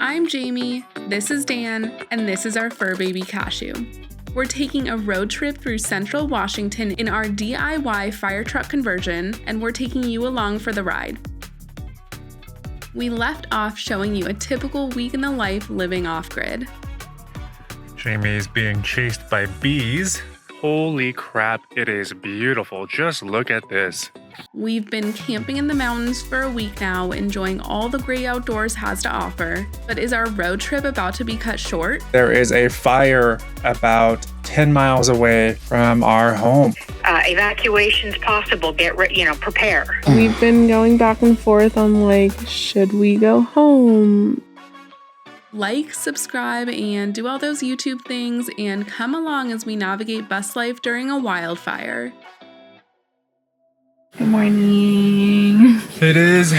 I'm Jamie, this is Dan, and this is our fur baby Cashew. We're taking a road trip through central Washington in our DIY fire truck conversion, and we're taking you along for the ride. We left off showing you a typical week in the life living off-grid. Jamie's being chased by bees. Holy crap, it is beautiful. Just look at this. We've been camping in the mountains for a week now, enjoying all the great outdoors has to offer. But is our road trip about to be cut short? There is a fire about 10 miles away from our home. Evacuation's possible. Prepare. We've been going back and forth on should we go home? Like, subscribe, and do all those YouTube things, and come along as we navigate bus life during a wildfire. Good morning. It is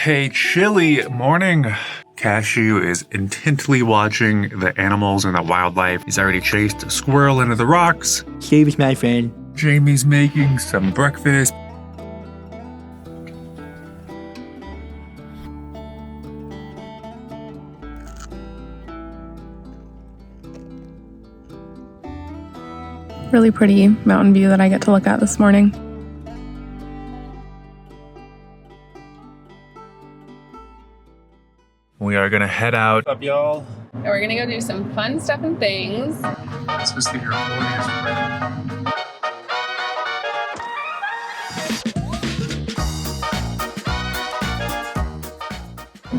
a chilly morning. Cashew is intently watching the animals and the wildlife. He's already chased a squirrel into the rocks. Save is my friend. Jamie's making some breakfast. Really pretty mountain view that I get to look at this morning. We are gonna head out. What's up, y'all? And we're gonna go do some fun stuff and things. This is the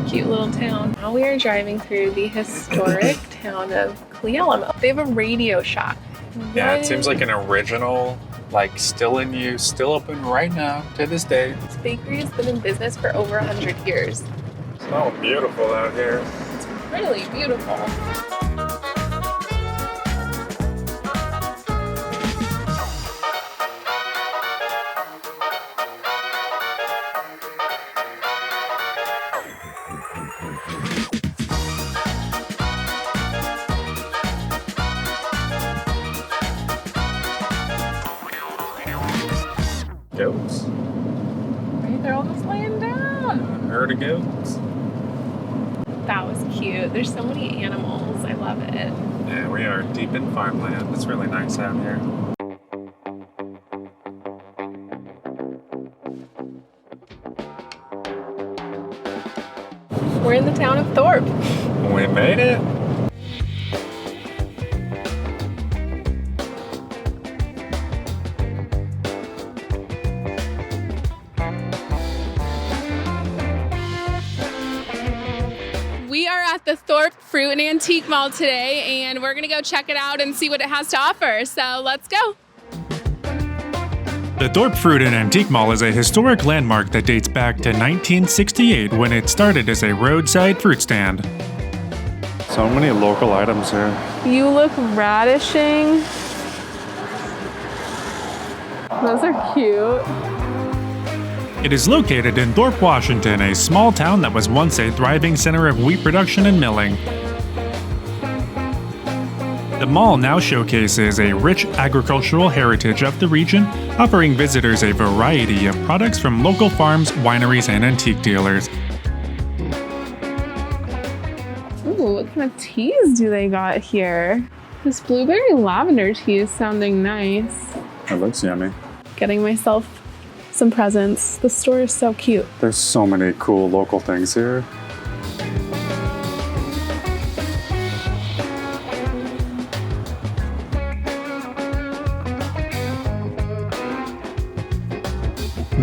Cute little town. Now we are driving through the historic town of Cle Elum. They have a radio shack. Yeah, it seems like an original, still in use, still open right now to this day. This bakery has been in business for over 100 years. So beautiful out here. It's really beautiful. Goats. Right, they're all just laying down. A herd of goats. That was cute. There's so many animals. I love it. Yeah, we are deep in farmland. It's really nice out here. We're in the town of Thorpe. We made it. We are at the Thorpe Fruit and Antique Mall today, and we're gonna go check it out and see what it has to offer. So let's go. The Thorpe Fruit and Antique Mall is a historic landmark that dates back to 1968 when it started as a roadside fruit stand. So many local items here. You look radishing. Those are cute. It is located in Thorpe, Washington, a small town that was once a thriving center of wheat production and milling. The mall now showcases a rich agricultural heritage of the region, offering visitors a variety of products from local farms, wineries, and antique dealers. Ooh, what kind of teas do they got here? This blueberry lavender tea is sounding nice. It looks yummy. Getting myself some presents. The store is so cute. There's so many cool local things here.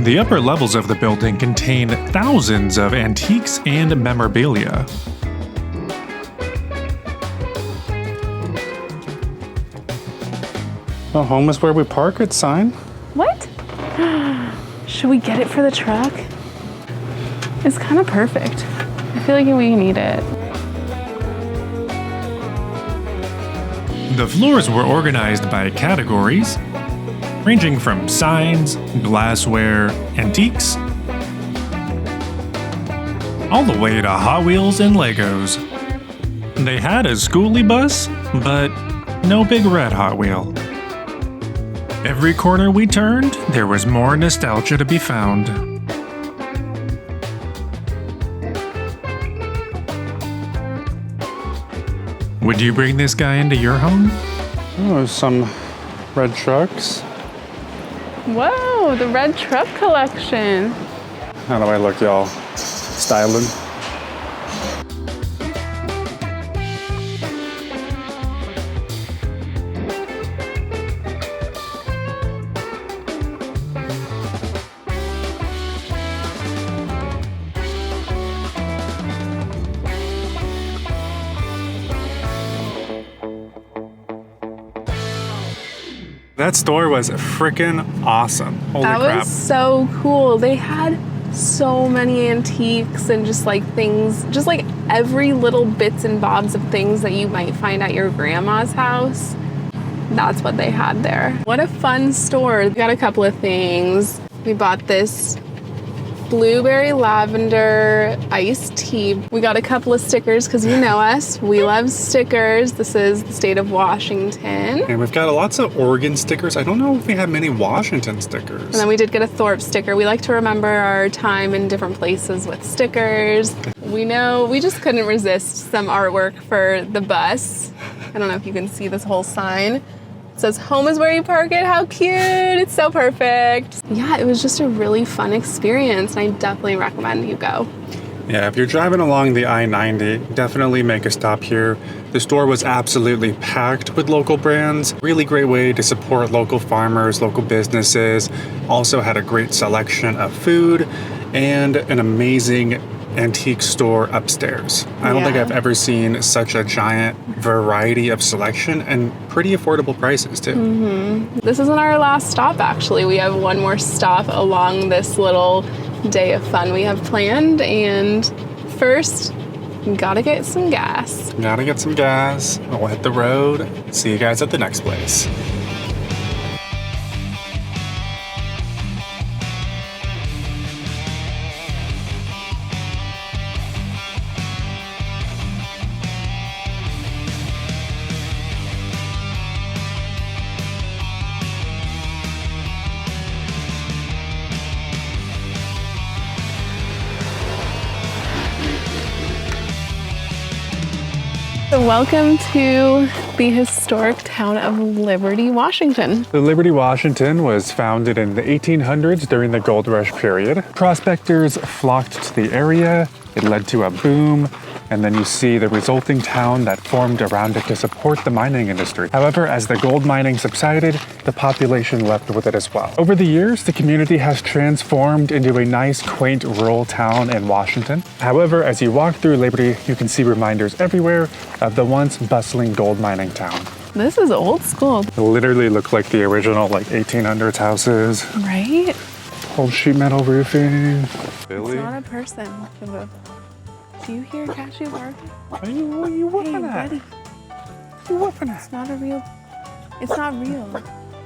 The upper levels of the building contain thousands of antiques and memorabilia. Oh, home is where we park it sign. What? Should we get it for the truck? It's kind of perfect. I feel like we need it. The floors were organized by categories, ranging from signs, glassware, antiques, all the way to Hot Wheels and Legos. They had a schoolie bus, but no big red Hot Wheel. Every corner we turned, there was more nostalgia to be found. Would you bring this guy into your home? Oh, some red trucks. Whoa, the red truck collection. How do I look, y'all? Styling. That store was freaking awesome. Holy That crap. was so cool. They had so many antiques and just like things, just like every little bits and bobs of things that you might find at your grandma's house. That's what they had there. What a fun store. We got a couple of things. We bought this blueberry lavender iced tea. We got a couple of stickers because you know us. We love stickers. This is the state of Washington. And we've got lots of Oregon stickers. I don't know if we have many Washington stickers. And then we did get a Thorpe sticker. We like to remember our time in different places with stickers. We know we just couldn't resist some artwork for the bus. I don't know if you can see this whole sign. It says, "Home is where you park it." How cute. It's so perfect. Yeah, it was just a really fun experience, and I definitely recommend you go. Yeah, if you're driving along the I-90, definitely make a stop here. The store was absolutely packed with local brands. Really great way to support local farmers, local businesses. Also had a great selection of food and an amazing antique store upstairs. I don't think Yeah. I've ever seen such a giant variety of selection and pretty affordable prices too. This isn't our last stop, actually. We have one more stop along this little day of fun we have planned. And first, gotta get some gas. Gotta get some gas. We'll hit the road. See you guys at the next place. So welcome to the historic town of Liberty, Washington. The Liberty, Washington was founded in the 1800s during the gold rush period. Prospectors flocked to the area. It led to a boom. And then you see the resulting town that formed around it to support the mining industry. However, as the gold mining subsided, the population left with it as well. Over the years, the community has transformed into a nice, quaint rural town in Washington. However, as you walk through Liberty, you can see reminders everywhere of the once bustling gold mining town. This is old school, It literally look like the original 1800s houses. right? Old sheet metal roofing. It's not a person. Do you hear Cashew barking? What are you whooping Hey, at? buddy. What are you whooping at? It's not a real. It's not real.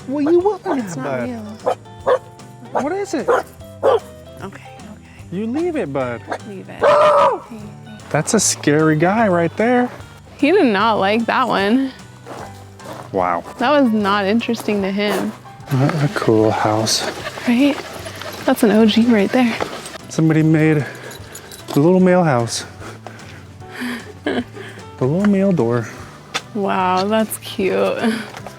What are you whooping It's at, not bud? real. What is it? Okay. You leave it, bud. Leave it. Hey. That's a scary guy right there. He did not like that one. Wow. That was not interesting to him, What a cool house. right? That's an OG right there. Somebody made a little mail house. The little mail door. Wow, that's cute.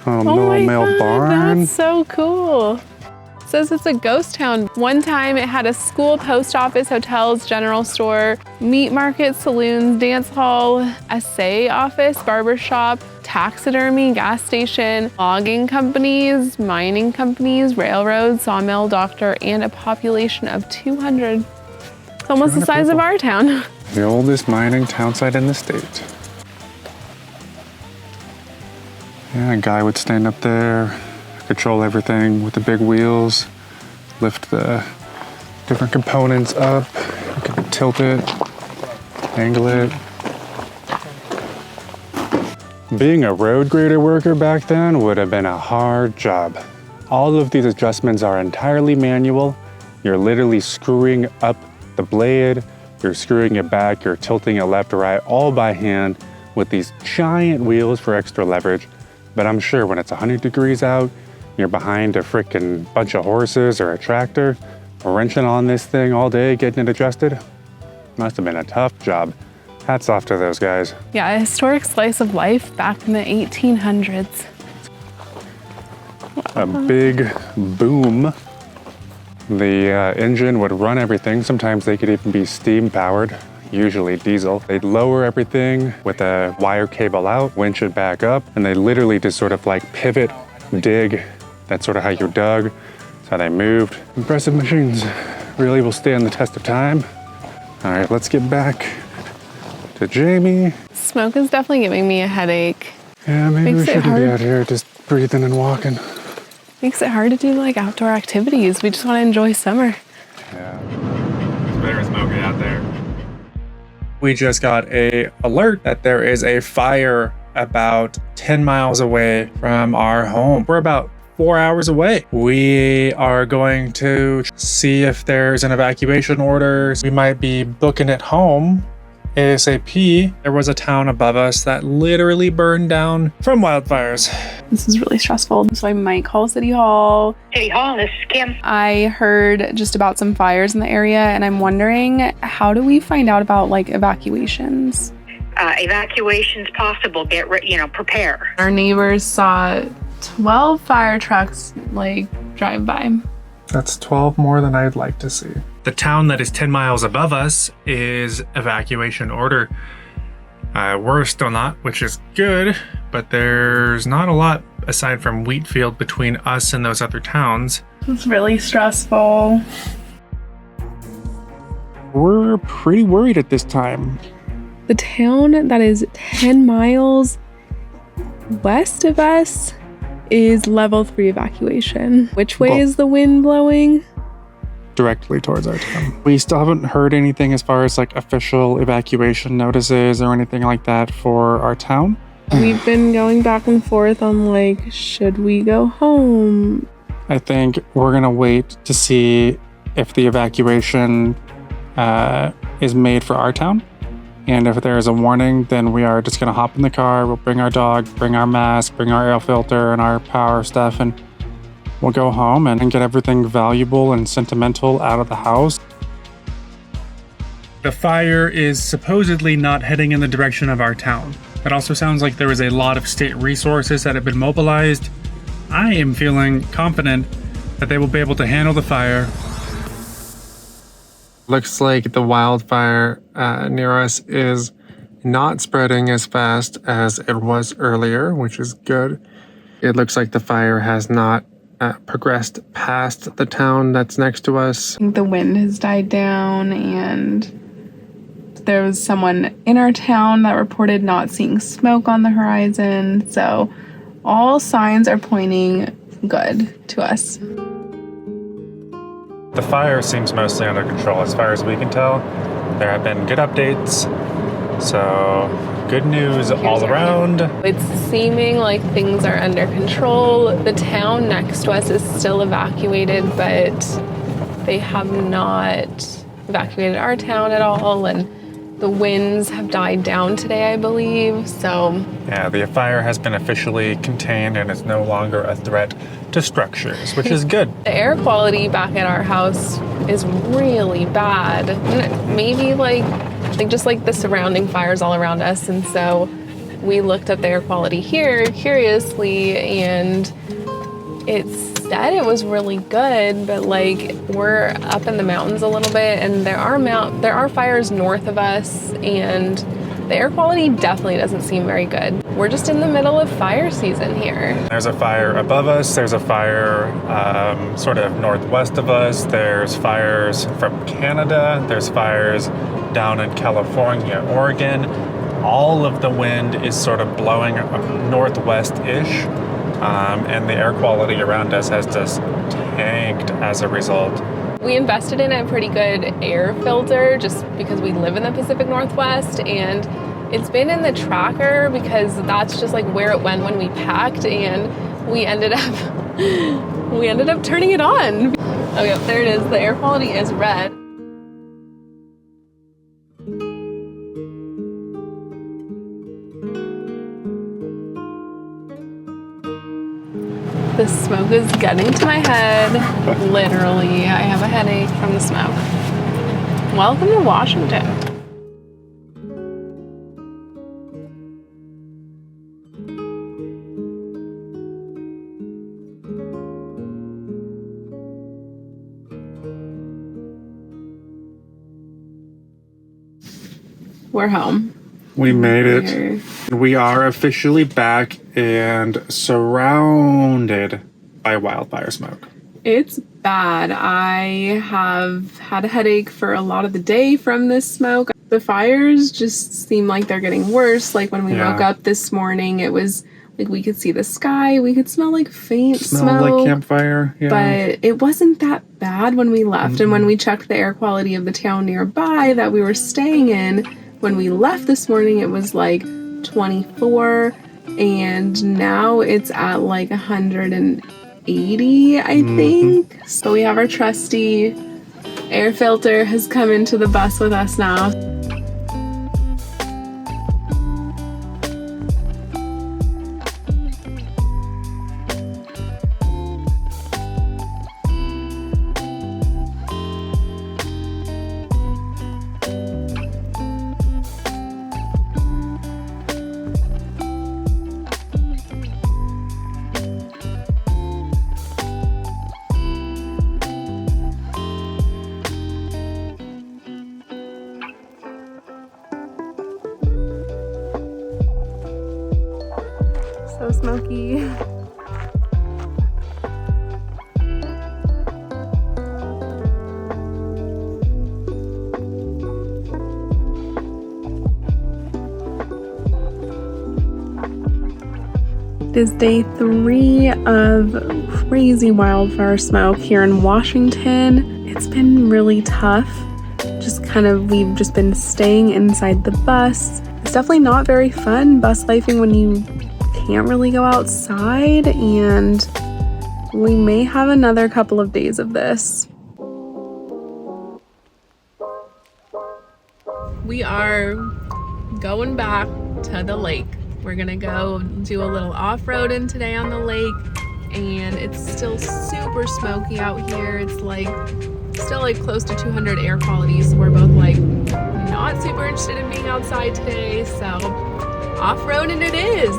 No my mail God, barn. that's so cool. It says it's a ghost town. One time it had a school, post office, hotels, general store, meat market, saloons, dance hall, assay office, barber shop, taxidermy, gas station, logging companies, mining companies, railroads, sawmill, doctor, and a population of 200. It's almost the 200 size of people. our town. The oldest mining town site in the state. Yeah, a guy would stand up there, control everything with the big wheels, lift the different components up, you could tilt it, angle it. Being a road grader worker back then would have been a hard job. All of these adjustments are entirely manual. You're literally screwing up the blade, you're screwing it back, you're tilting it left or right, all by hand with these giant wheels for extra leverage. But I'm sure when it's 100 degrees out, you're behind a freaking bunch of horses or a tractor, wrenching on this thing all day, getting it adjusted. Must have been a tough job. Hats off to those guys. Yeah, a historic slice of life back in the 1800s. A big boom. The engine would run everything. Sometimes they could even be steam powered, usually diesel. They'd lower everything with a wire cable out, winch it back up, and they literally just sort of like pivot, dig. That's sort of how you dug. That's how they moved. Impressive machines. Really will stand the test of time. All right, let's get back to Jamie. Smoke is definitely giving me a headache. Yeah, maybe Makes we it shouldn't be hard. out here just breathing and walking. Makes it hard to do like outdoor activities. We just want to enjoy summer. Yeah. It's very smoky out there. We just got an alert that there is a fire about 10 miles away from our home. We're about 4 hours away. We are going to see if there's an evacuation order. We might be booking it home ASAP. There was a town above us that literally burned down from wildfires. This is really stressful. So I might call City Hall. City Hall, this is Kim. I heard just about some fires in the area and I'm wondering, how do we find out about like evacuations? Evacuation's possible. Get ready, prepare. Our neighbors saw 12 fire trucks like drive by. That's 12 more than I'd like to see. The town that is 10 miles above us is evacuation order. We're still not, which is good, but there's not a lot aside from wheat field between us and those other towns. It's really stressful. We're pretty worried at this time. The town that is 10 miles west of us is level 3 evacuation. Which way is the wind blowing? Directly towards our town. We still haven't heard anything as far as like official evacuation notices or anything like that for our town. We've been going back and forth on like, should we go home? I think we're gonna wait to see if the evacuation is made for our town. And if there is a warning, then we are just gonna hop in the car, we'll bring our dog, bring our mask, bring our air filter and our power stuff, and we'll go home and get everything valuable and sentimental out of the house. The fire is supposedly not heading in the direction of our town. It also sounds like there is a lot of state resources that have been mobilized. I am feeling confident that they will be able to handle the fire. Looks like the wildfire near us is not spreading as fast as it was earlier, which is good. It looks like the fire has not progressed past the town that's next to us. The wind has died down and there was someone in our town that reported not seeing smoke on the horizon. So all signs are pointing good to us. The fire seems mostly under control as far as we can tell. There have been good updates, so good news all around. It's seeming like things are under control. The town next to us is still evacuated, but they have not evacuated our town at all. And the winds have died down today, I believe, so. Yeah, the fire has been officially contained and is no longer a threat to structures, which is good. The air quality back at our house is really bad. Maybe like just like the surrounding fires all around us. And so we looked up the air quality here curiously and it said it was really good, but like we're up in the mountains a little bit and there are fires north of us and the air quality definitely doesn't seem very good. We're just in the middle of fire season here. There's a fire above us. There's a fire sort of northwest of us. There's fires from Canada. There's fires down in California, Oregon. All of the wind is sort of blowing northwest-ish. And the air quality around us has just tanked as a result. We invested in a pretty good air filter just because we live in the Pacific Northwest and it's been in the tracker because that's just like where it went when we packed and we ended up turning it on. Oh yeah, there it is. The air quality is red. The smoke is getting to my head. Literally, I have a headache from the smoke. Welcome to Washington. we're home. We made it. We are officially back and surrounded by wildfire smoke. It's bad. I have had a headache for a lot of the day from this smoke. The fires just seem like they're getting worse. Like when we woke up this morning, it was like we could see the sky. We could smell like faint smoke. Like campfire. Yeah. But it wasn't that bad when we left. And when we checked the air quality of the town nearby that we were staying in, when we left this morning, it was like 24. And now it's at like 180, I think. So we have our trusty air filter has come into the bus with us now. So smoky. It is day 3 of crazy wildfire smoke here in Washington. It's been really tough. We've just been staying inside the bus. It's definitely not very fun bus lifing when you can't really go outside, and we may have another couple of days of this. We are going back to the lake. We're gonna go do a little off-roading today on the lake, and it's still super smoky out here. It's still like close to 200 air quality, so we're both like not super interested in being outside today, so off-roading it is.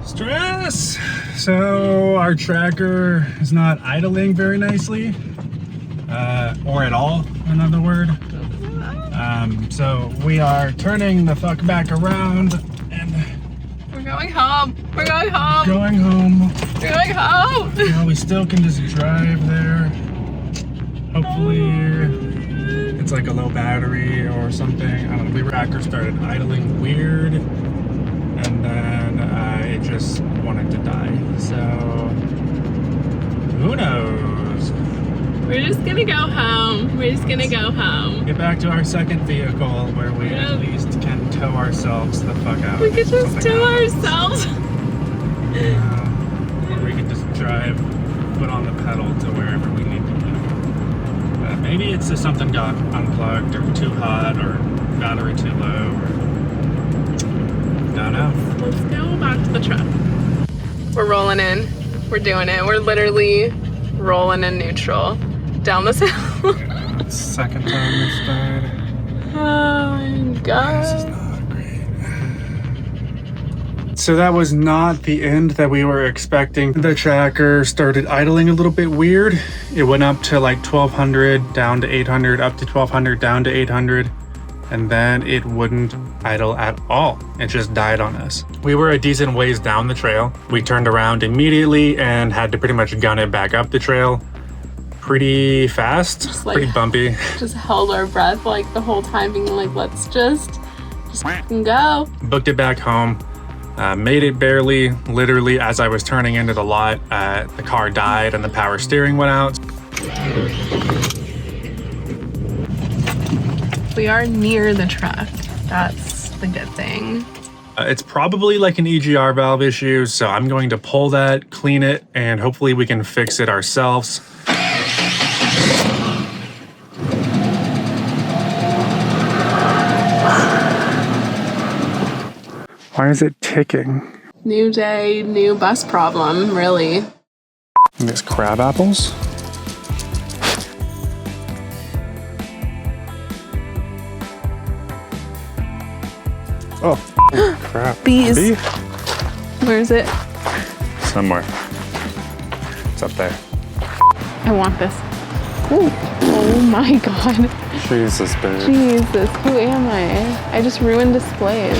Stress! So our tracker is not idling very nicely, or at all, another word. So we are turning the fuck back around and We're going home. We're going home. going home. We're going home. Well, we still can just drive there. Hopefully it's like a low battery or something. I don't know. The tracker started idling weird, and then it just wanted to die. So who knows? We're just gonna go home. We're just gonna go home. Get back to our second vehicle where we at least can tow ourselves the fuck out. We could just tow ourselves. Or we could just drive, put on the pedal to wherever we need to go. Maybe it's just something got unplugged or too hot or battery too low. Don't know. Let's go back to the truck. We're rolling in. We're doing it. We're literally rolling in neutral down this hill. Second time this died. Oh my god. This is not great. So that was not the end that we were expecting. The tracker started idling a little bit weird. It went up to like 1200, down to 800, up to 1200, down to 800. and then it wouldn't idle at all. It just died on us. We were a decent ways down the trail. We turned around immediately and had to pretty much gun it back up the trail. Pretty fast, Just like- pretty bumpy. Just held our breath like the whole time, being like, let's just fucking go. Booked it back home. Made it barely. Literally, as I was turning into the lot, the car died and the power steering went out. We are near the truck. That's the good thing. It's probably like an EGR valve issue, so I'm going to pull that, clean it, and hopefully we can fix it ourselves. Why is it ticking? New day, new bus problem, really. And these crab apples? Oh, crap. Bees. Bee? Where is it? Somewhere. It's up there. I want this. Ooh. Oh my god. Jesus, babe. Jesus, who am I? I just ruined displays.